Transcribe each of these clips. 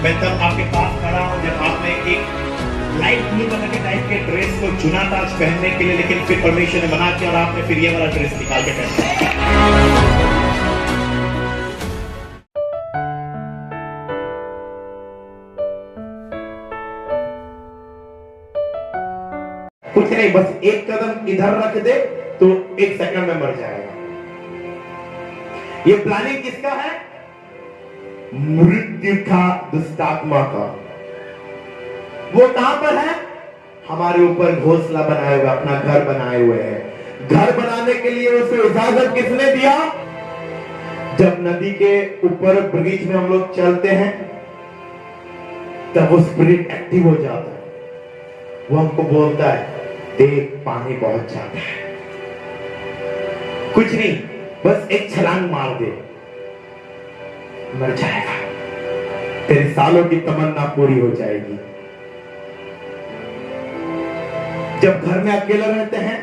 मैं तब आपके पास खड़ा हूं जब आपने एक लाइट ब्लू कलर के टाइप के ड्रेस को चुना था आज पहनने के लिए, लेकिन फिर परमेश्वर ने मना किया और आपने फिर ये वाला ड्रेस निकाल के पहना। कुछ नहीं, बस एक कदम इधर रख दे तो 1 सेकंड में मर जाएगा। ये प्लानिंग किसका है? मृत्यु का, दुष्टात्मा का। वो कहां पर है? हमारे ऊपर घोंसला बनाए हुए, अपना घर बनाए हुए हैं। घर बनाने के लिए उसे इजाजत किसने दिया? जब नदी के ऊपर ब्रिज में हम लोग चलते हैं तब वो स्पिरिट एक्टिव हो जाता है। वो हमको बोलता है देख पानी बहुत ज्यादा है, कुछ नहीं, बस एक छलांग मार दे, मर जाएगा, तेरे सालों की तमन्ना पूरी हो जाएगी। जब घर में अकेला रहते हैं,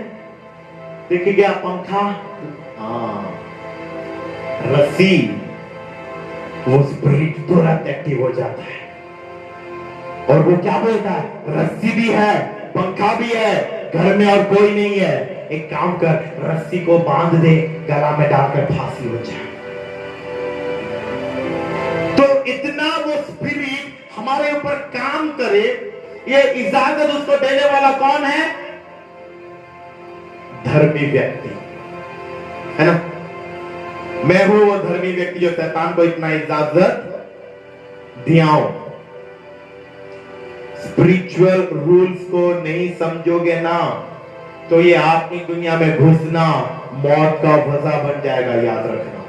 देखिए क्या पंखा, रस्सी, वो स्पिरिट तुरंत एक्टिव हो जाता है और वो क्या बोलता है? रस्सी भी है, पंखा भी है, घर में और कोई नहीं है, एक काम कर, रस्सी को बांध दे, गला में डालकर फांसी हो जाए। तो इतना वो स्पिरिट हमारे ऊपर काम करे, ये इजाजत उसको देने वाला कौन है? धर्मी व्यक्ति है ना। मैं हूं वो धर्मी व्यक्ति जो शैतान को इतना इजाजत दिया हूं। स्पिरिचुअल रूल्स को नहीं समझोगे ना तो ये आत्मिक दुनिया में घुसना मौत का वजह बन जाएगा, याद रखना।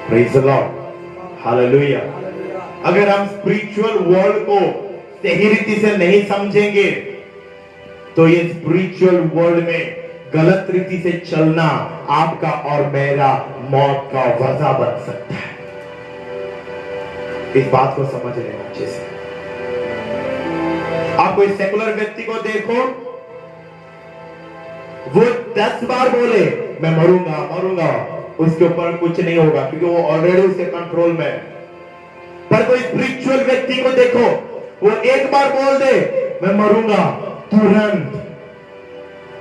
Praise the Lord, hallelujah. अगर हम स्पिरिचुअल वर्ल्ड को सही रीति से नहीं समझेंगे तो ये स्पिरिचुअल वर्ल्ड में गलत रीति से चलना आपका और मेरा मौत का वजह बन सकता है। इस बात को समझ लेना अच्छे से। आप कोई सेकुलर व्यक्ति को देखो, वो 10 बार बोले मैं मरूंगा मरूंगा, उसके ऊपर कुछ नहीं होगा क्योंकि वो ऑलरेडी उसके कंट्रोल में है। पर कोई स्पिरिचुअल व्यक्ति को देखो, वो एक बार बोल दे मैं मरूंगा, तुरंत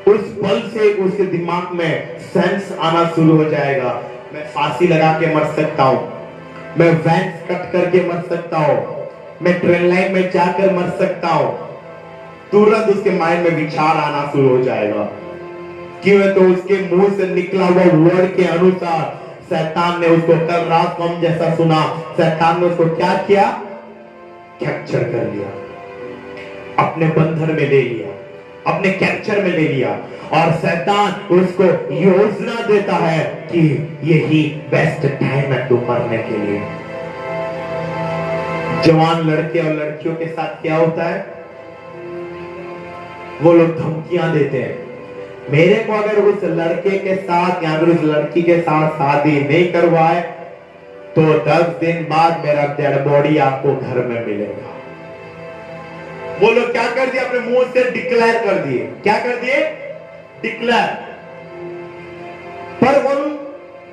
उस पल से उसके दिमाग में सेंस आना शुरू हो जाएगा। मैं फांसी लगा के मर सकता हूं, मैं वैक्स कट करके मर सकता हूं, मैं ट्रेन लाइन में जाकर मर सकता हूं। तुरंत उसके माइंड में विचार आना शुरू हो जाएगा। क्यों? तो उसके मुंह से निकला हुआ वर्ड के अनुसार शैतान ने उसको, कल रात को हम जैसा सुना, शैतान ने उसको क्या किया? कैप्चर कर लिया, अपने बंधन में ले लिया, अपने कैप्चर में ले लिया। और शैतान उसको योजना देता है कि यही बेस्ट टाइम है तू मरने के लिए। जवान लड़के और लड़कियों के साथ क्या होता है? वो लोग धमकियां देते हैं, मेरे को अगर उस लड़के के साथ या फिर उस लड़की के साथ शादी नहीं करवाए तो 10 दिन बाद मेरा डेड बॉडी आपको घर में मिलेगा। वो लोग क्या कर दिए? अपने मुंह से डिक्लेयर कर दिए। क्या कर दिए? डिक्लेयर। पर वो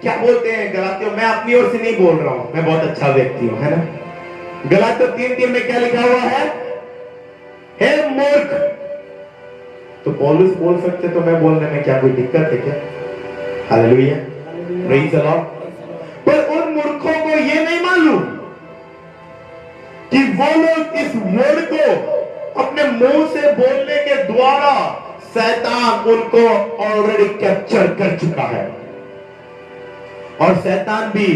क्या बोलते हैं गलातियों, मैं अपनी ओर से नहीं बोल रहा हूं, मैं बहुत अच्छा व्यक्ति हूं, है ना। गलातियों 3:3 में क्या लिखा हुआ है? हे मूर्ख। तो पौलुस बोल सकते तो मैं बोलने में क्या कोई दिक्कत है क्या? Hallelujah, praise the Lord. पर उन मूर्खों को ये नहीं मालूम कि वो लोग इस वर्ड को अपने मुंह से बोलने के द्वारा शैतान उनको ऑलरेडी कैप्चर कर चुका है। और शैतान भी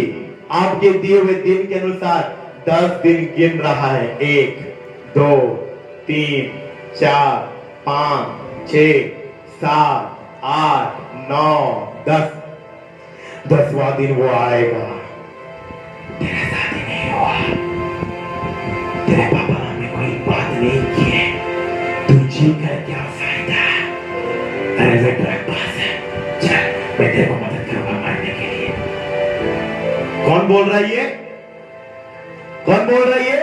आपके दिए हुए दिन के अनुसार 10 दिन गिन रहा है। 1 2 3 4 5 6 7 8 9 10। 10वां दिन वो आएगा, तेरा शादी नहीं हुआ, तेरे पापा ने कोई बात नहीं की है, तू जी कर क्या फायदा? अरे वे ट्रैक है, चल मैं तेरे को मदद करूंगा मारने के लिए। कौन बोल रहा है ये? कौन बोल रहा है ये?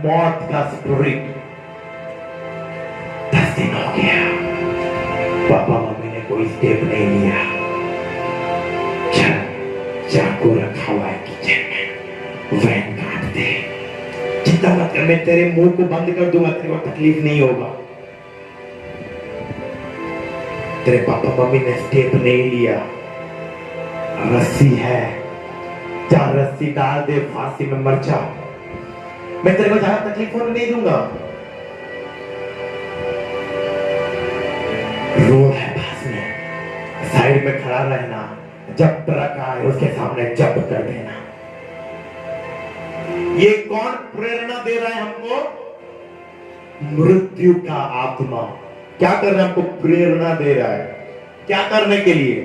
मौत का स्पिरिट। 10 दिन हो गया, पापा मम्मी ने कोई स्टेप नहीं लिया, चल चाकू रखा हुआ है किचन में, वैन काट दे, चिंता मत कर, मैं तेरे मुंह को बंद कर दूंगा, तेरे को तकलीफ नहीं होगा। तेरे पापा मम्मी ने स्टेप नहीं लिया, रस्सी है, जा रस्सी डाल दे, फांसी में मर जा, मैं तेरे को ज्यादा तकलीफ होने नहीं दूंगा। रोड है पास में, साइड में खड़ा रहना, जब ट्रक आए उसके सामने जब्त कर देना। ये कौन प्रेरणा दे रहा है हमको? मृत्यु का आत्मा क्या कर रहा है? हमको प्रेरणा दे रहा है। क्या करने के लिए?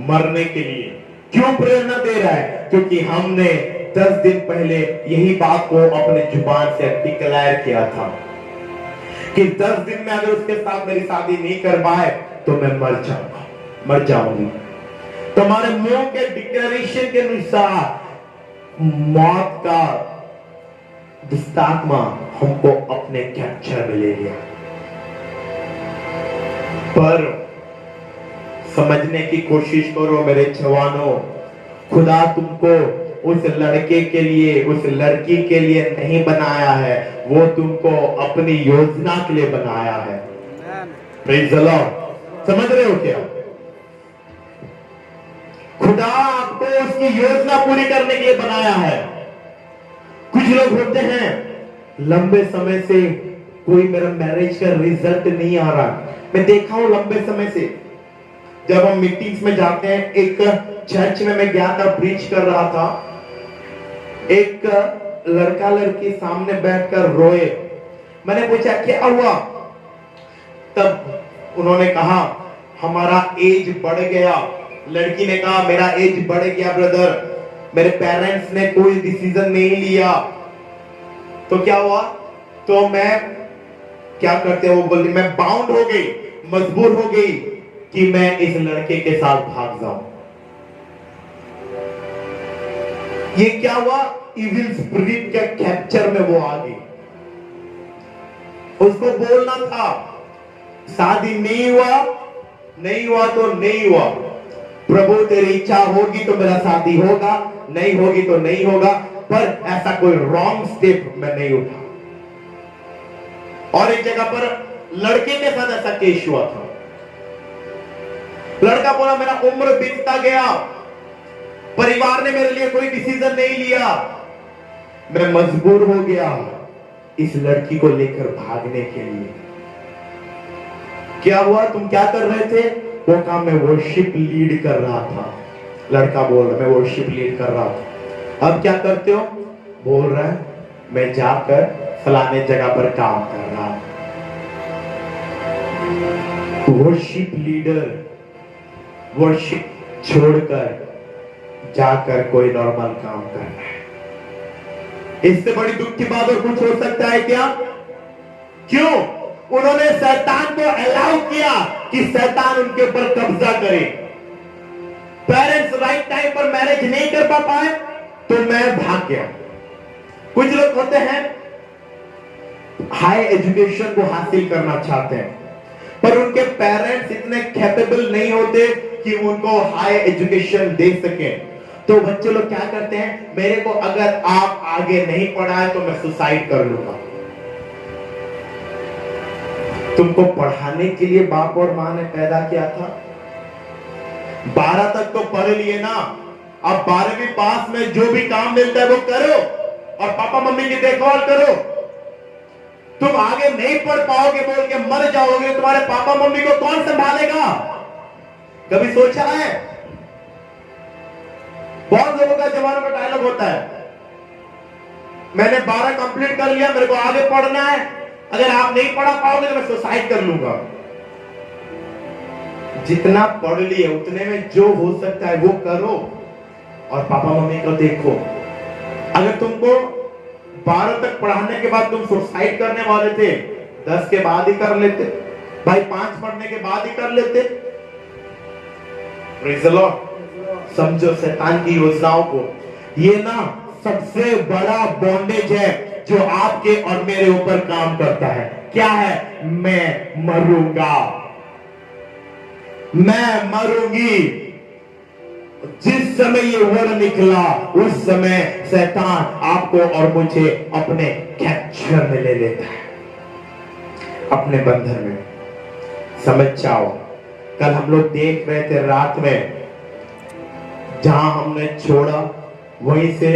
मरने के लिए। क्यों प्रेरणा दे रहा है? क्योंकि हमने 10 दिन पहले यही बात को अपने जुबान से डिक्लेयर किया था कि 10 दिन में अगर उसके साथ मेरी शादी नहीं कर पाए तो मैं मर जाऊंगा, मर जाऊंगी। तुम्हारे मुंह के डिक्लेरेशन के अनुसार मौत का दुष्टात्मा हमको अपने कैप्चर में ले लिया। पर समझने की कोशिश करो मेरे जवानों, खुदा तुमको उस लड़के के लिए, उस लड़की के लिए नहीं बनाया है, वो तुमको अपनी योजना के लिए बनाया है। Praise the Lord. समझ रहे हो क्या? खुदा आपको उसकी योजना पूरी करने के लिए बनाया है। कुछ लोग होते हैं लंबे समय से कोई मेरा मैरिज का रिजल्ट नहीं आ रहा। मैं देखा हूं लंबे समय से, जब हम मीटिंग्स में जाते हैं, एक चर्च में मैं गया था, प्रीच कर रहा था, एक लड़का लड़की सामने बैठकर रोए। मैंने पूछा क्या हुआ? तब उन्होंने कहा हमारा एज बढ़ गया। लड़की ने कहा मेरा एज बढ़ गया ब्रदर, मेरे पेरेंट्स ने कोई डिसीजन नहीं लिया। तो क्या हुआ? तो मैं क्या करते वो बोली, मैं बाउंड हो गई, मजबूर हो गई कि मैं इस लड़के के साथ भाग जाऊं। ये क्या हुआ? इविल स्पिरिट के कैप्चर में वो आ गई। उसको बोलना था शादी नहीं हुआ, नहीं हुआ तो नहीं हुआ, प्रभु तेरी इच्छा होगी तो मेरा शादी होगा, नहीं होगी तो नहीं होगा, पर ऐसा कोई रॉन्ग स्टेप मैं नहीं उठा। और एक जगह पर लड़के के साथ ऐसा केस हुआ था। लड़का बोला मेरा उम्र बीतता गया, परिवार ने मेरे लिए कोई डिसीजन नहीं लिया, मैं मजबूर हो गया इस लड़की को लेकर भागने के लिए। क्या हुआ? तुम क्या कर रहे थे? वो काम मैं वर्शिप लीड कर रहा था। लड़का बोल रहा मैं वर्शिप लीड कर रहा था। अब क्या करते हो? बोल रहा है मैं जाकर फलाने जगह पर काम कर रहा हूं। वर्शिप लीडर वर्शिप छोड़कर जाकर कोई नॉर्मल काम कर रहा है। इससे बड़ी दुख की बात और कुछ हो सकता है क्या? क्यों? उन्होंने शैतान को अलाउ किया कि शैतान उनके ऊपर कब्जा करे। पेरेंट्स राइट टाइम पर मैरिज नहीं कर पाए तो मैं भाग गया। कुछ लोग होते हैं हाई एजुकेशन को हासिल करना चाहते हैं, पर उनके पेरेंट्स इतने कैपेबल नहीं होते कि उनको हाई एजुकेशन दे सके। तो बच्चे लोग क्या करते हैं, मेरे को अगर आप आगे नहीं पढ़ाए तो मैं सुसाइड कर लूंगा। तुमको पढ़ाने के लिए बाप और मां ने पैदा किया था। 12 तक तो पढ़ लिए ना, अब 12वीं पास में जो भी काम मिलता है वो करो और पापा मम्मी की देखभाल करो। तुम आगे नहीं पढ़ पाओगे बोल के मर जाओगे, तुम्हारे पापा मम्मी को कौन संभालेगा? कभी सोचा है? बहुत लोगों का जवानों का डायलॉग होता है मैंने 12 कंप्लीट कर लिया, मेरे को आगे पढ़ना है, अगर आप नहीं पढ़ा पाओगे तो मैं सुसाइड कर लूंगा। जितना पढ़ लिए उतने में जो हो सकता है वो करो और पापा मम्मी को देखो। अगर तुमको 12 तक पढ़ाने के बाद तुम सुसाइड करने वाले थे, 10 के बाद ही कर लेते भाई, 5 पढ़ने के बाद ही कर लेते। Praise the Lord. समझो शैतान की योजनाओं को। ये ना सबसे बड़ा बॉन्डेज है जो आपके और मेरे ऊपर काम करता है। क्या है? मैं मरूंगा, मैं मरूंगी। जिस समय ये वर्ड निकला उस समय शैतान आपको और मुझे अपने कैप्चर में ले लेता है, अपने बंधन में। समझ जाओ, कल हम लोग देख रहे थे रात में, जहां हमने छोड़ा वहीं से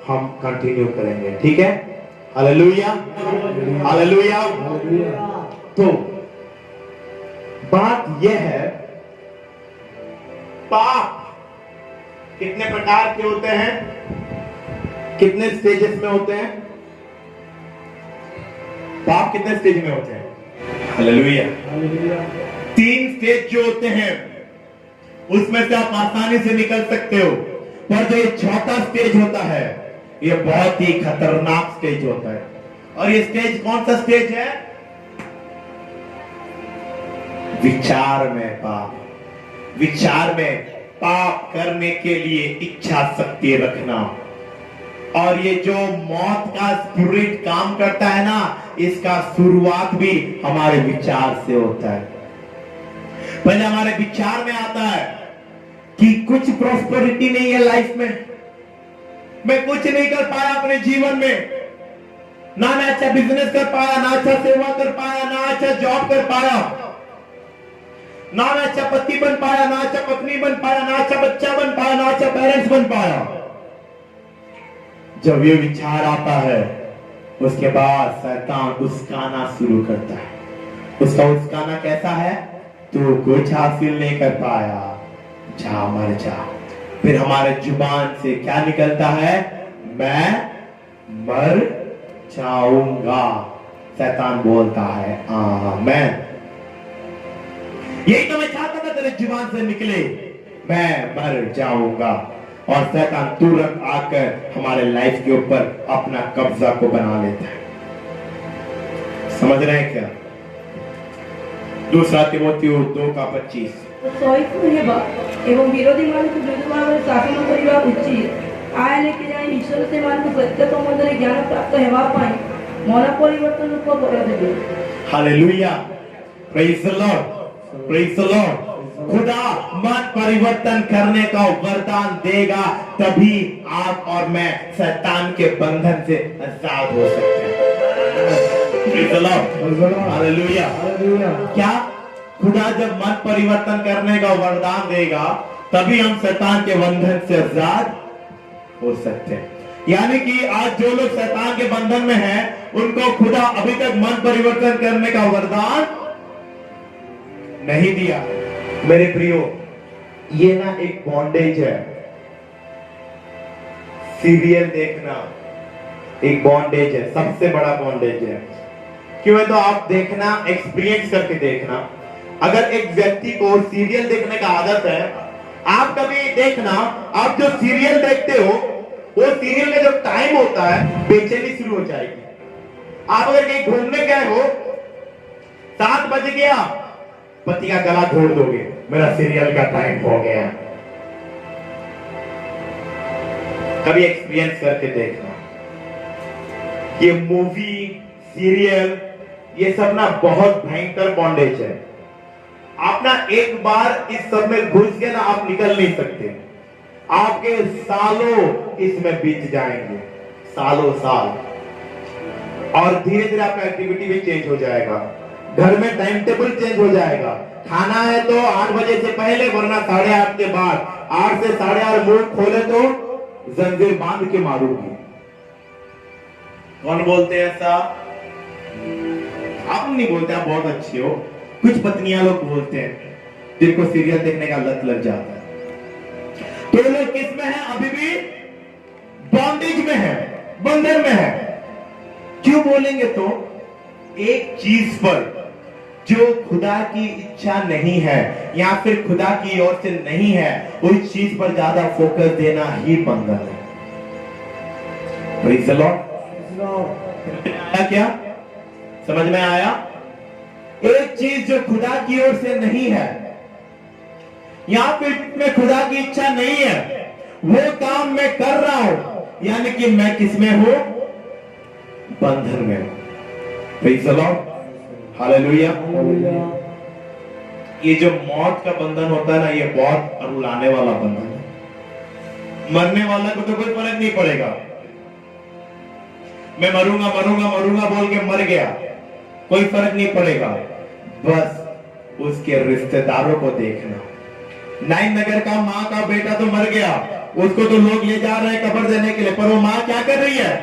हम कंटिन्यू करेंगे, ठीक है? Hallelujah, hallelujah. तो बात यह है, पाप कितने प्रकार के होते हैं, कितने स्टेजेस में होते हैं? पाप कितने स्टेज में होते हैं? हालेलुया। 3 स्टेज जो होते हैं उसमें से आप आसानी से निकल सकते हो, पर जो ये 4था स्टेज होता है ये बहुत ही खतरनाक स्टेज होता है। और ये स्टेज कौन सा स्टेज है? विचार में पाप, विचार में पाप करने के लिए इच्छा शक्ति रखना। और ये जो मौत का स्पिरिट काम करता है ना, इसका शुरुआत भी हमारे विचार से होता है। पहले हमारे विचार में आता है कि कुछ प्रॉस्पेरिटी नहीं है लाइफ में, मैं कुछ नहीं कर पाया अपने जीवन में, ना मैं अच्छा बिजनेस कर पाया, ना अच्छा सेवा कर पाया, ना अच्छा जॉब कर पाया, ना मैं अच्छा पति बन पाया, ना अच्छा पत्नी बन पाया, ना अच्छा बच्चा बन पाया, ना अच्छा पेरेंट्स बन पाया। जब ये विचार आता है उसके बाद शैतान उस्काना शुरू करता है। उसका उस्काना कैसा है? तू कुछ हासिल नहीं कर पाया, जा मर जा। फिर हमारे जुबान से क्या निकलता है? मैं मर जाऊंगा। शैतान बोलता है आमीन। यही तो मैं चाहता था तेरे जुबान से निकले, मैं मर जाऊंगा। और शैतान तुरंत आकर हमारे लाइफ के ऊपर अपना कब्जा को बना लेता है। समझ रहे हैं क्या? 2 তিমোথেও 2:25 সহিষ্ণু হেবা এবং বিরোধী মানুষকে দৃঢ়ভাবে শাসନ କରିବା ଉଚିତ। ଆୟ ନେଇକି ଯାଇ ଈଶ୍ୱର ସେମାନଙ୍କୁ ପ୍ରତ୍ୟେକ ମଧ୍ୟରେ ଜ୍ଞାନ ପ୍ରାପ୍ତ ହେବା ପାଇଁ ମନ ପରିବର୍ତ୍ତନ କରିଦେବେ। Hallelujah, praise the Lord, praise the Lord. खुदा मन परिवर्तन करने का वरदान देगा, तभी आप और मैं शैतान के बंधन से आजाद हो सकते हैं। Praise the Lord, hallelujah. क्या? खुदा जब मन परिवर्तन करने का वरदान देगा तभी हम शैतान के बंधन से आजाद हो सकते हैं। यानी कि आज जो लोग शैतान के बंधन में हैं, उनको खुदा अभी तक मन परिवर्तन करने का वरदान नहीं दिया। मेरे प्रियो, ये ना एक बॉन्डेज है। सीरियल देखना एक बॉन्डेज है, सबसे बड़ा बॉन्डेज है। क्यों है? तो आप देखना, एक्सपीरियंस करके देखना। अगर एक व्यक्ति को सीरियल देखने का आदत है, आप कभी देखना, आप जो सीरियल देखते हो वो सीरियल में जब टाइम होता है बेचैनी शुरू हो जाएगी। आप अगर कहीं घूमने गए हो, 7 बज गया, पति का गला घोट दोगे, मेरा सीरियल का टाइम हो गया। कभी एक्सपीरियंस करके देखना। ये मूवी, सीरियल, ये सब ना बहुत भयंकर बॉन्डेज है। आप ना एक बार इस सब में घुस गए ना, आप निकल नहीं सकते। आपके सालों इसमें बीत जाएंगे, सालों साल। और धीरे धीरे आपका एक्टिविटी भी चेंज हो जाएगा, घर में टाइम टेबल चेंज हो जाएगा। खाना है तो 8 बजे से पहले, वरना 8:30 के बाद। 8 से 8:30 मुंह खोले तो जंजीर बांध के मारूंगी। कौन बोलते हैं ऐसा? आप नहीं बोलते, आप बहुत अच्छे हो। कुछ पत्नियां लोग बोलते हैं जिनको सीरियल देखने का लत लग जाता है। तो लोग किस में है? अभी भी बॉन्डेज में है, बंधन में है। क्यों बोलेंगे? तो एक चीज पर जो खुदा की इच्छा नहीं है या फिर खुदा की ओर से नहीं है, उस चीज पर ज्यादा फोकस देना ही बंधन है। Praise the Lord. आया क्या? समझ में आया? एक चीज जो खुदा की ओर से नहीं है या फिर में खुदा की इच्छा नहीं है, वो काम मैं कर रहा हूं, यानी कि मैं किसमें हूं? बंधन में हूं। Praise the Lord, hallelujah. ये जो मौत का बंधन होता है ना, ये बहुत रुलाने वाला बंधन है। मरने वाला को तो कोई फर्क नहीं पड़ेगा। मैं मरूंगा मरूंगा मरूंगा बोल के मर गया, कोई फर्क नहीं पड़ेगा। बस उसके रिश्तेदारों को देखना। नाइन नगर का माँ का बेटा तो मर गया, उसको तो लोग ले जा रहे हैं कब्र देने के लिए, पर वो माँ क्या कर रही है?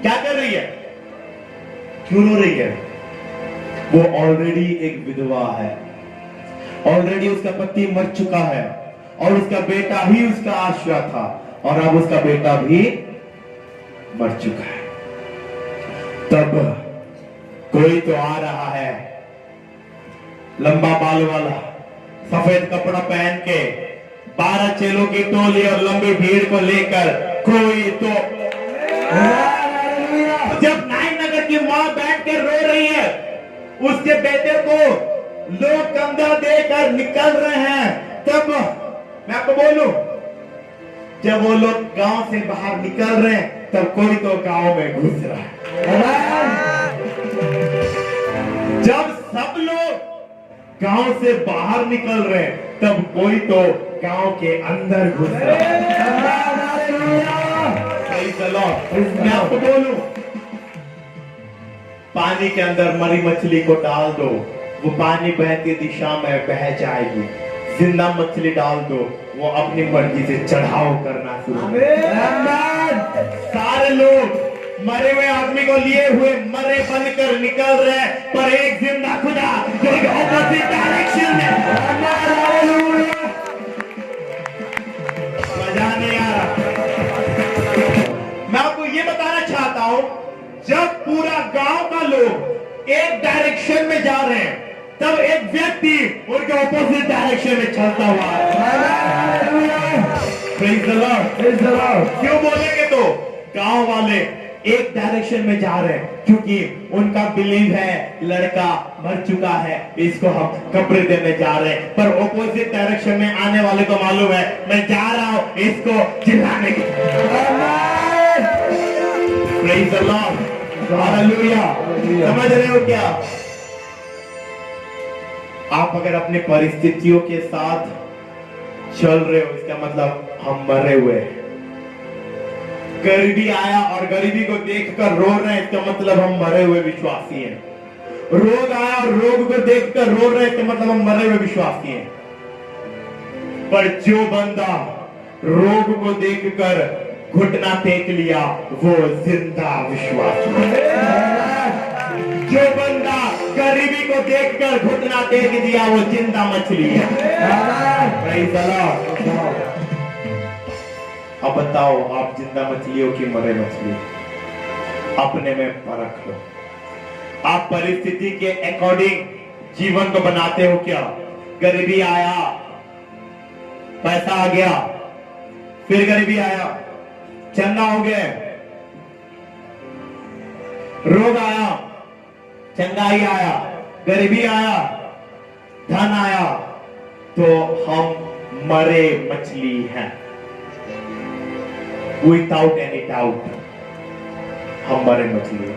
क्या कर रही है? क्यों रो रही है? वो ऑलरेडी एक विधवा है, ऑलरेडी उसका पति मर चुका है और उसका बेटा ही उसका आश्रय था, और अब उसका बेटा भी मर चुका है। तब कोई तो आ रहा है, लंबा बाल वाला, सफेद कपड़ा पहन के, 12 चेलों की टोली और लंबी भीड़ को लेकर कोई तो। जब नाइन नगर की मां बैठ कर रो रही है, उसके बेटे को लोग कंधा देकर निकल रहे हैं, तब मैं आपको बोलूं, जब वो लोग गांव से बाहर निकल रहे हैं, तब कोई तो गांव में घुस रहा है। जब सब लोग गांव से बाहर निकल रहे हैं, तब कोई तो गांव के अंदर घुस रहा है। चलो मैं आपको बोलूं, पानी के अंदर मरी मछली को डाल दो, वो पानी बहती दिशा में बह जाएगी। जिंदा मछली डाल दो, वो अपनी मर्जी से चढ़ाव करना शुरू करेगी। सारे लोग मरे हुए आदमी को लिए हुए मरे बनकर निकल रहे हैं, पर एक जिंदा खुदा जो ऑपोजिट डायरेक्शन में। मजा नहीं आ रहा। मैं आपको ये बताना चाहता हूं, जब पूरा गांव का लोग एक डायरेक्शन में जा रहे हैं, तब एक व्यक्ति उनके ऑपोजिट डायरेक्शन में चलता हुआ क्यों बोलेंगे? तो गांव वाले एक डायरेक्शन में जा रहे हैं क्योंकि उनका बिलीव है लड़का मर चुका है, इसको हम कब्र देने जा रहे हैं। पर ऑपोजिट डायरेक्शन में आने वाले को मालूम है मैं जा रहा हूं इसको जिलाने के। Praise the Lord, hallelujah. समझ रहे हो क्या? आप अगर अपनी परिस्थितियों के साथ चल रहे हो, इसका मतलब हम मरे हुए हैं। गरीबी आया और गरीबी को देखकर रो रहे हैं, इसका मतलब हम मरे हुए विश्वासी हैं। रोग आया और रोग को देखकर रो रहे हैं, इसका मतलब हम मरे हुए विश्वासी हैं। पर जो बंदा रोग को देखकर घुटना टेक लिया, वो जिंदा विश्वासी है। जो बंदा गरीबी को देखकर घुटना टेक दिया, वो जिंदा मछली है। Praise the Lord. अब बताओ, आप जिंदा मछलियों की मरे मछली? अपने में परख लो। आप परिस्थिति के अकॉर्डिंग जीवन को बनाते हो क्या? गरीबी आया, पैसा आ गया, फिर गरीबी आया, चंगा हो गए, रोग आया, चंगाई आया, गरीबी आया, धन आया, तो हम मरे मछली हैं। विदाउट एनी डाउट हम मरे मछली।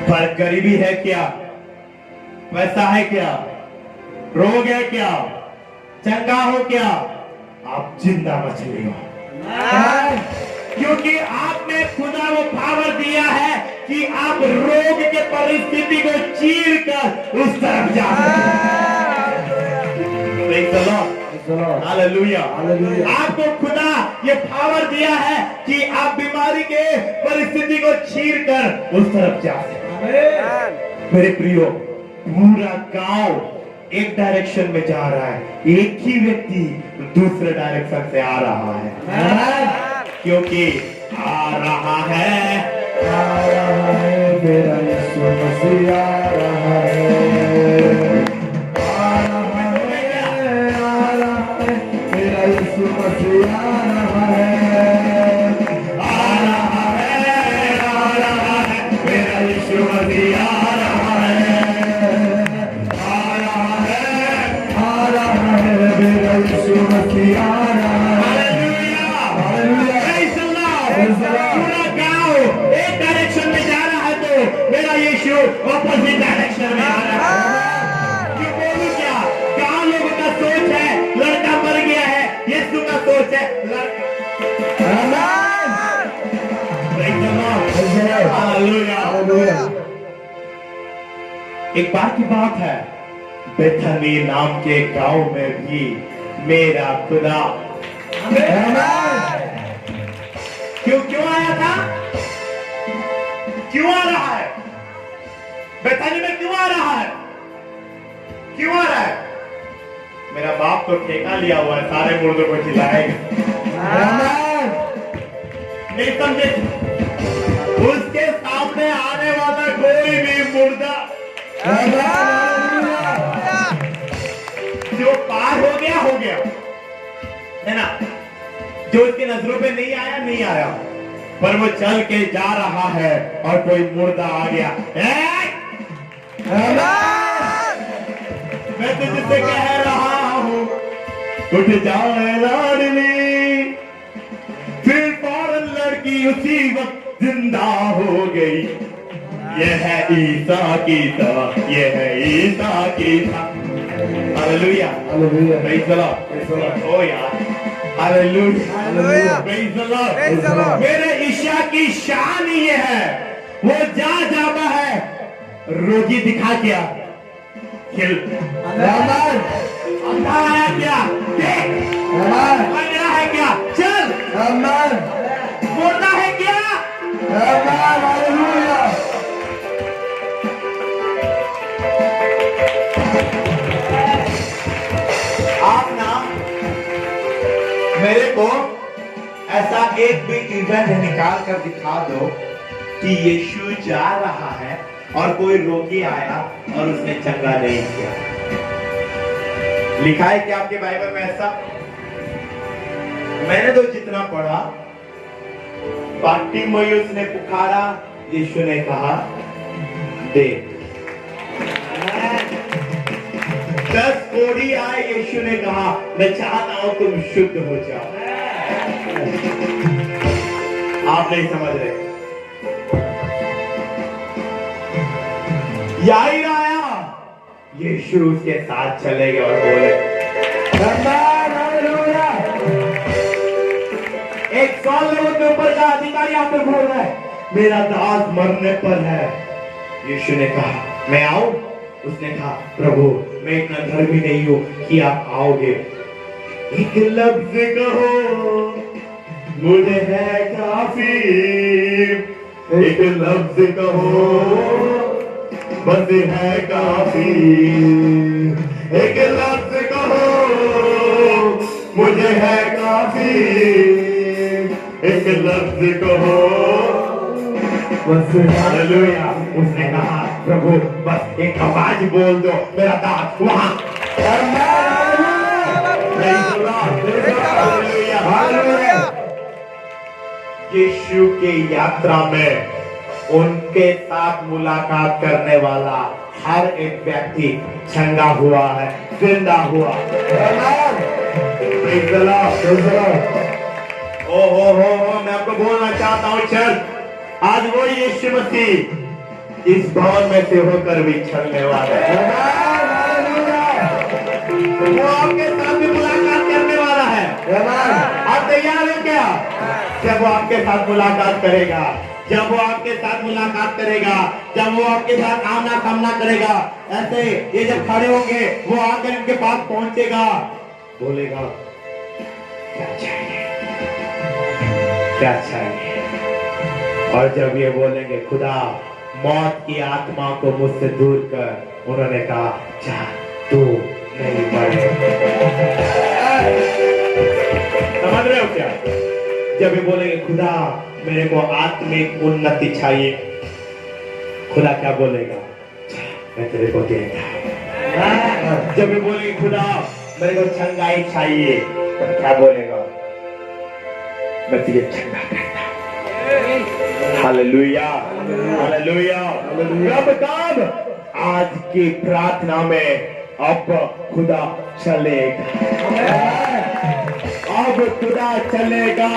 पर गरीबी है क्या? पैसा है क्या? रोग है क्या? चंगा हो क्या? आप जिंदा मछली हो। क्योंकि आपने खुदा वो पावर दिया है कि आप रोग के परिस्थिति को चीर कर उस तरफ जा हालेलुया। आपको खुदा ये पावर दिया है कि आप बीमारी के परिस्थिति को चीर कर उस तरफ जा सकते। मेरे प्रियो, पूरा गांव एक डायरेक्शन में जा रहा है, एक ही व्यक्ति दूसरे डायरेक्शन से आ रहा है। क्योंकि आ रहा है मेरा यीशु मसीह आ रहा है। आ रहा है मेरा यीशु मसीह आ रहा है। आ रहा है मेरा यीशु मसीह आ रहा है। आ रहा है मेरा यीशु मसीह आ रहा है। पूरा गांव एक डायरेक्शन में जा रहा है, तो मेरा यीशु ऑपोजिट डायरेक्शन में आ रहा है। क्यों बोलूं क्या? गांव लोगों का सोच है लड़का मर गया है, यीशु का हालेलुया। एक बार की बात है, बेथनी नाम के गांव में भी मेरा खुदा क्यों क्यों आया था, क्यों आ रहा है, बेथनी में क्यों आ रहा है, क्यों आ रहा है? मेरा बाप तो ठेका लिया हुआ है, सारे मुर्दों को खिलाएगा। नहीं समझे? उसके सामने आने वाला कोई भी मुर्दा जो पार हो गया है ना, जो उसकी नजरों पे नहीं आया नहीं आया, पर वो चल के जा रहा है और कोई मुर्दा आ गया। मैं तुझसे कह रहा हूं, उठ जाओ लाडली। फिर फौरन लड़की उसी वक्त जिंदा हो गई। यह है ईसा की तरह, यह है ईसा की तरह। Hallelujah, hallelujah, praise the Lord. ओ यार, hallelujah, hallelujah, praise the Lord. मेरे ईसा की शान ये है, वो जा जाता है, रोगी दिखा क्या, खिल अंधा आया क्या, देख लंगड़ा है क्या, चल मुर्दा है क्या। हालेलुया। आप ना मेरे को ऐसा एक भी इवेंट निकाल कर दिखा दो कि यीशु जा रहा है और कोई रोगी आया और उसने चंगा नहीं किया। लिखा है क्या आपके बाइबल में ऐसा? मैंने तो जितना पढ़ा, बार्टिमेयुस ने पुकारा, यीशु ने कहा दे। 10 कोढ़ी आए, यीशु ने कहा मैं चाहता हूं तुम शुद्ध हो जाओ। आप नहीं समझ रहे। याईर आया, यीशु उसके साथ चले गए और बोले 100 लोगों के ऊपर का अधिकारी आप पे बोल रहा है, मेरा दास मरने पर है। यीशु ने कहा मैं आऊं? उसने कहा प्रभु मैं इतना धर्मी नहीं हूं कि आप आओगे, एक लफ्ज कहो मुझे है काफी, एक लफ्ज कहो बस है काफी, एक लफ्ज कहो मुझे है काफी, एक लफ्ज कहो बस। हालेलुया। उसने कहा प्रभु बस एक आवाज बोल दो, मेरा दास वहां। यीशु के यात्रा में उनके साथ मुलाकात करने वाला हर एक व्यक्ति चंगा हुआ है, जिंदा हुआ। ओ मैं आपको बोलना चाहता हूँ, चल आज वो यीशु मसीह इस भवन में से होकर भी चलने वाला है। वो आपके साथ भी मुलाकात करने वाला है। आप तैयार हो क्या? जब वो आपके साथ मुलाकात करेगा, जब वो आपके साथ मुलाकात करेगा, जब वो आपके साथ आमना सामना करेगा, ऐसे ये जब खड़े होंगे, वो आकर इनके पास पहुंचेगा, बोलेगा क्या चाहिए, क्या चाहिए। और जब ये बोलेंगे खुदा मौत की आत्मा को मुझसे दूर कर, उन्होंने कहा जा तू नहीं मरे। समझ रहे हो क्या? जब ये बोलेंगे खुदा मेरे को आत्मिक उन्नति चाहिए, खुदा क्या बोलेगा? मैं तेरे को देगा। जब ये बोलेंगे खुदा मेरे को चंगाई चाहिए, तो क्या बोलेगा? मैं तुझे चंगा करता। Hallelujah, hallelujah. कब आज की प्रार्थना में अब खुदा चलेगा, अब खुदा चलेगा।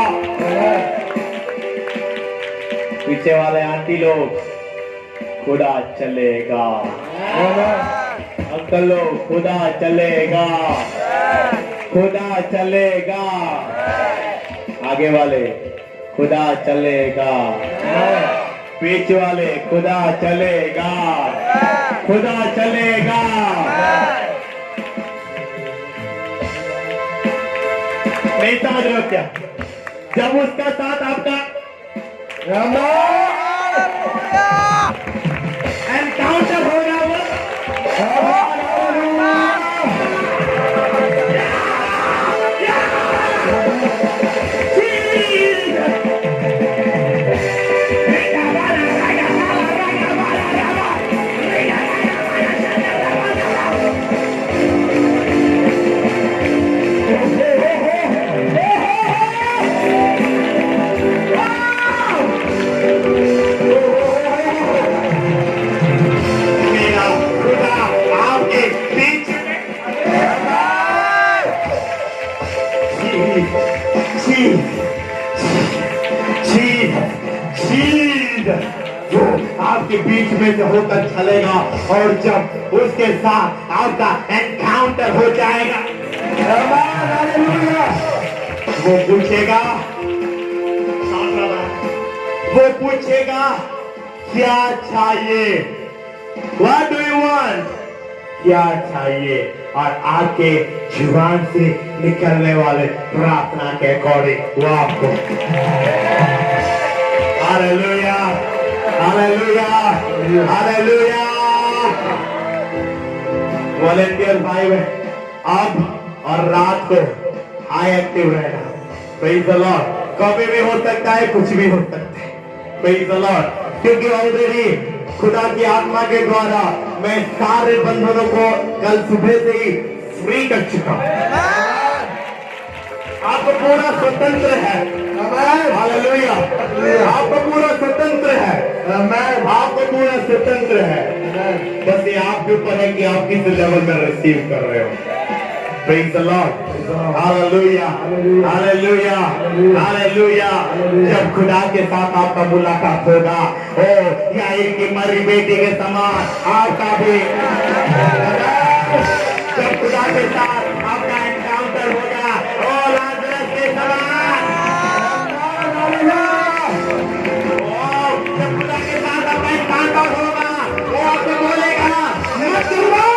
पीछे वाले आंटी लोग खुदा चलेगा, अंकल लोग खुदा चलेगा, खुदा चलेगा। आगे वाले खुदा चलेगा। बीच वाले खुदा चलेगा, खुदा चलेगा। नहीं समझ रहे हो क्या? जब उसका साथ आपका एनकाउंटर होगा वो मेरा खुदा आपके बीच में वो आपके बीच में से होकर चलेगा और जब उसके साथ आपका एनकाउंटर हो जाएगा वो पूछेगा, वो पूछेगा क्या चाहिए, What do you want? क्या चाहिए, और आपके जुबान से निकलने वाले प्रार्थना के अकॉर्डिंग वो आपको हालेलुया, हालेलुया, हालेलुया। वॉलंटियर भाई अब और रात को हाई एक्टिव रहना। Praise the Lord. कभी भी हो सकता है, कुछ भी हो सकता है। Praise the Lord. क्योंकि ऑलरेडी खुदा की आत्मा के द्वारा मैं सारे बंधनों को कल सुबह से ही फ्री कर चुका हूं। आपको पूरा स्वतंत्र है। हालेलुया। आपको पूरा स्वतंत्र है। आपको पूरा स्वतंत्र है। बस ये आपके ऊपर है कि आप किस लेवल में रिसीव कर रहे हो। Praise the Lord. Hallelujah. Hallelujah. Hallelujah. जब खुदा के साथ आपका मुलाकात होगा, ओ याईर की मरी बेटी के समान आपका भी, जब खुदा के साथ आपका एनकाउंटर होगा, ओ लाजरस के समान, जब खुदा के साथ आपका एनकाउंटर होगा, वो आपको बोलेगा मत डरो।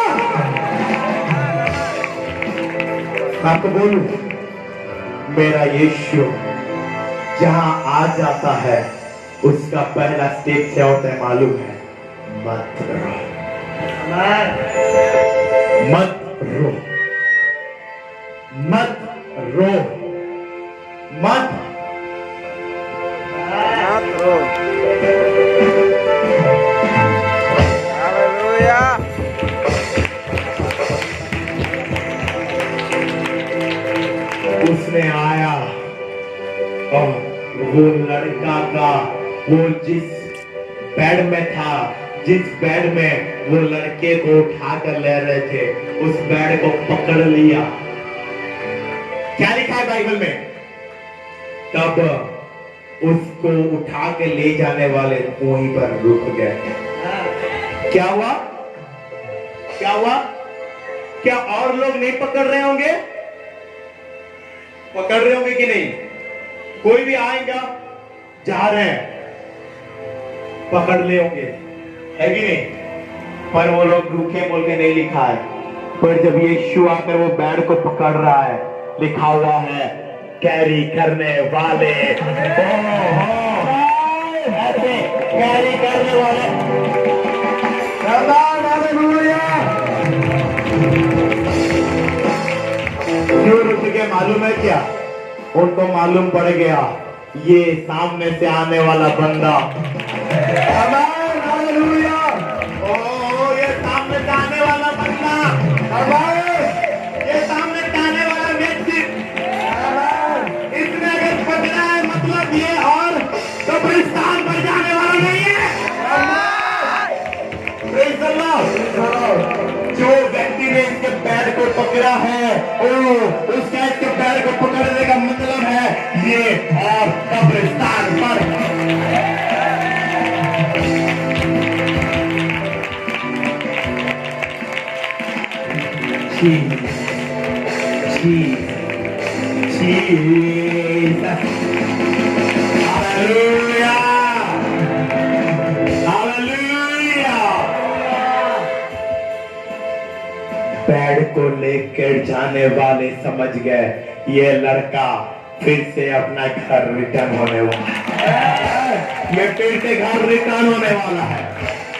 मैं आपको बोलूं, मेरा यीशु जहां आ जाता है उसका पहला स्टेप क्या होता है मालूम है? मत रो, मत रो, मत रो, मत रो। हालेलुया। उसने आया और वो लड़का का, वो जिस बेड में था, जिस बेड में वो लड़के को उठाकर ले रहे थे, उस बेड को पकड़ लिया। क्या लिखा है बाइबल में? तब उसको उठा के ले जाने वाले वहीं पर रुक गए। क्या हुआ? क्या हुआ? क्या और लोग नहीं पकड़ रहे होंगे? पकड़ रहे होंगे कि नहीं? कोई भी आएगा, जा रहे हैं, पकड़ ले होंगे, है कि नहीं? पर वो लोग रुके बोल के नहीं लिखा है। पर जब यीशु आकर वो बैड को पकड़ रहा है, लिखा हुआ है कैरी करने वाले, ऐसे कैरी करने वाले। क्यों रुक गए मालूम है क्या? उनको मालूम पड़ गया ये सामने से आने वाला बंदा, ये सामने से आने वाला बंदा, ये सामने से आने वाला व्यक्ति, इसने अगर पकड़ा है मतलब ये और कब्रिस्तान पर जाने वाला नहीं है। Praise the Lord। जो व्यक्ति ने इसके पैर को पकड़ा है, उसका इसके पैर को पकड़ने का मतलब है ये और कब्रिस्तान पर। लेकर जाने वाले समझ गए ये लड़का फिर से अपना घर रिटर्न होने वाला है। ये फिर से घर रिटर्न होने वाला है।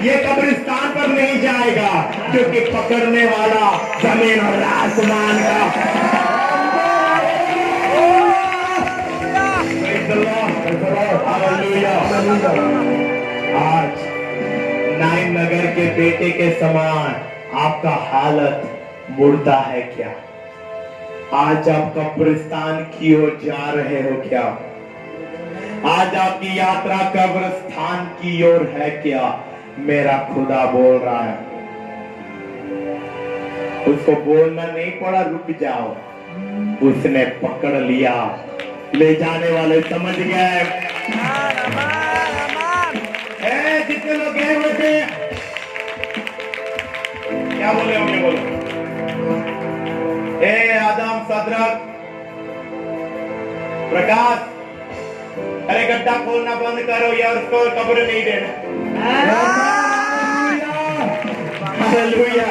ये कब्रिस्तान पर नहीं जाएगा क्योंकि पकड़ने वाला जमीन और आसमान का। आज नाइन नगर के बेटे के समान आपका हालत मुर्दा है क्या? आज आप कब्रिस्तान की ओर जा रहे हो क्या? आज आपकी यात्रा कब्रिस्तान की ओर है क्या? मेरा खुदा बोल रहा है। उसको बोलना नहीं पड़ा, रुक जाओ। उसने पकड़ लिया। ले जाने वाले समझ गए। कितने लोग गए हुए थे? क्या बोले होंगे? बोलो। आदम, सदरक, प्रकाश, अरे गड्ढा खोलना बंद करो या उसको कब्र नहीं देना। Hallelujah,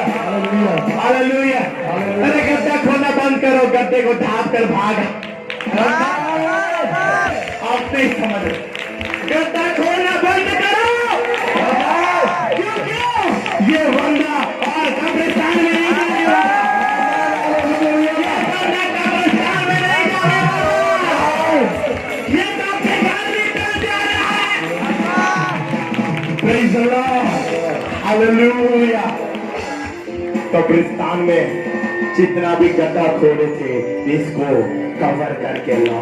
hallelujah. अरे गड्ढा खोलना बंद करो, गड्ढे को ढांप कर भागा। आप नहीं समझ रहे। गड्ढा खोलना बंद करो। क्यों? ये बंदा और कब्रिस्तान में नहीं जाएगा। ये बंदा कब्रिस्तान में नहीं जाएगा। ये तो अपने घर निकल जा रहा है। Praise the Lord, hallelujah. कब्रिस्तान में जितना भी गड्ढा खोले थे इसको कवर करके लो।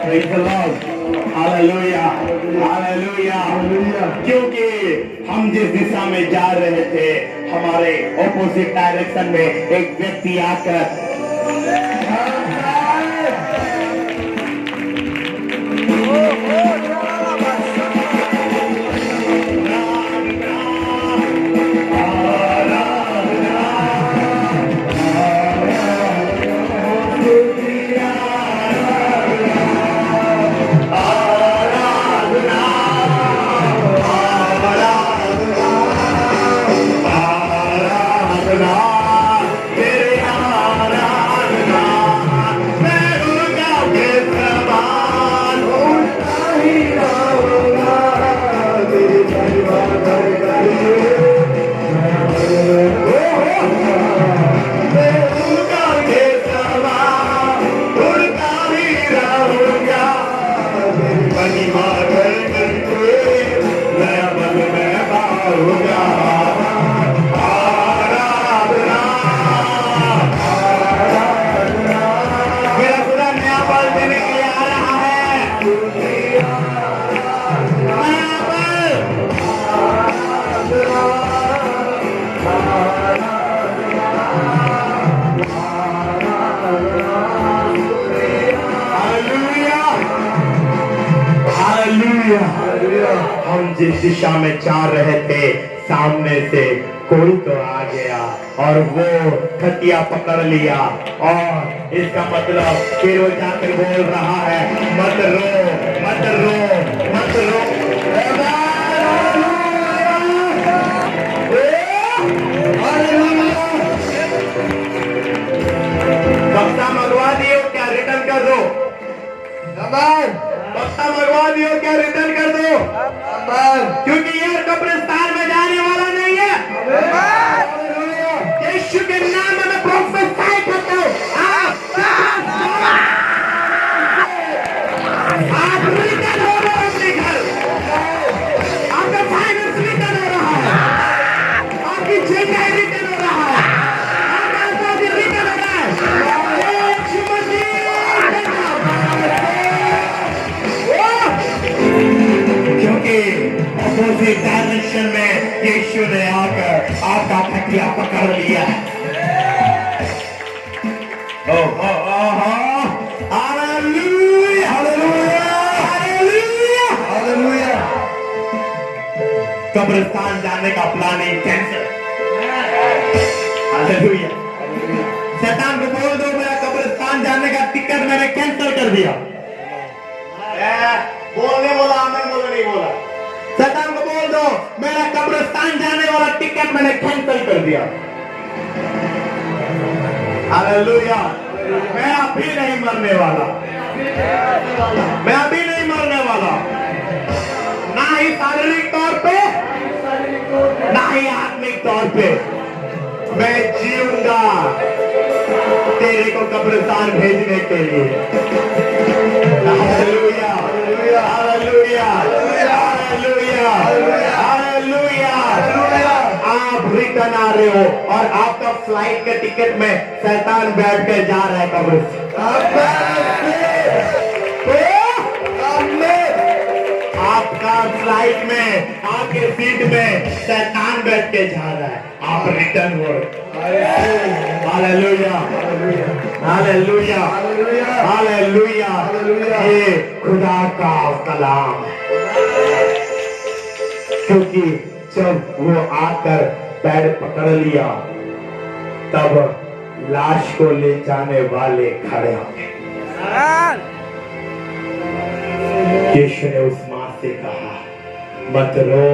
Praise the Lord, hallelujah, hallelujah. क्योंकि हम जिस दिशा में जा रहे थे हमारे ऑपोजिट डायरेक्शन में एक व्यक्ति आकर हम जिस दिशा में जा रहे थे सामने से कोई तो आ गया और वो खटिया पकड़ लिया और इसका मतलब फिर वो जाकर बोल रहा है मत रो, मत रो, मत रो। बक्सा मंगवा दियो क्या? रिटर्न कर दो। बक्सा मंगवा दियो क्या? रिटर्न कर दो। क्योंकि ये कब्रिस्तान में जाने वाला नहीं है। यीशु के नाम में प्रोफेसाई करता हूं। आप रिटर्न हो रहे हो अपने घर। आपका फाइनेंस रिटर्न हो रहा है। आपकी जगह रिटर्न हो रहा है। आपका आजादी रिटर्न हो रहा है। यीशु मसीह क्योंकि अपोजिट डायरेक्शन में यीशु ने आकर आपका खटिया पकड़ लिया। Hallelujah, hallelujah, hallelujah, hallelujah. कब्रिस्तान जाने का प्लानिंग कैंसिल। हालेलुया। शैतान को बोल दो मेरा कब्रिस्तान जाने का टिकट मैंने कैंसिल कर दिया। बोलने बोला, आमीन बोला नहीं बोला। शैतान को बोल दो मेरा कब्रिस्तान जाने वाला टिकट मैंने कैंसिल कर दिया। हालेलुया। मैं अभी नहीं मरने वाला, मैं अभी नहीं मरने वाला, ना ही शारीरिक तौर पे ना ही आत्मिक तौर पे। मैं जीऊंगा तेरे को कब्रिस्तान भेजने के लिए। Hallelujah, hallelujah, hallelujah, hallelujah. आप रिटर्न आ रहे हो और आपका फ्लाइट के टिकट में शैतान बैठ कर जा रहा है आपका फ्लाइट में, आपके सीट में शैतान बैठ के जा रहा है, आप रिटर्न हो। Hallelujah, hallelujah, hallelujah. ये खुदा का कलाम, क्योंकि जब वो आकर पैर पकड़ लिया तब लाश को ले जाने वाले खड़े हो गए। यीशु ने उस मां से कहा मत रो।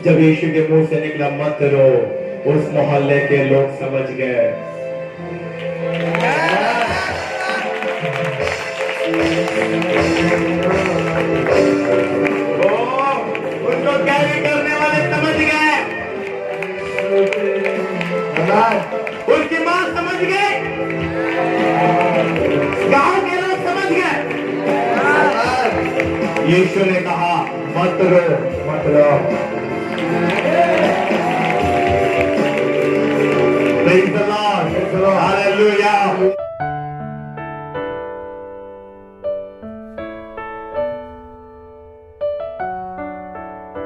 जब यीशु के मुंह से निकला मत रो, उस मोहल्ले के लोग समझ गए। उनको कैरी करने वाले समझ गए, उसकी मां समझ गए, गांव के लोग समझ गए। यीशु ने कहा मत रो, मत रो।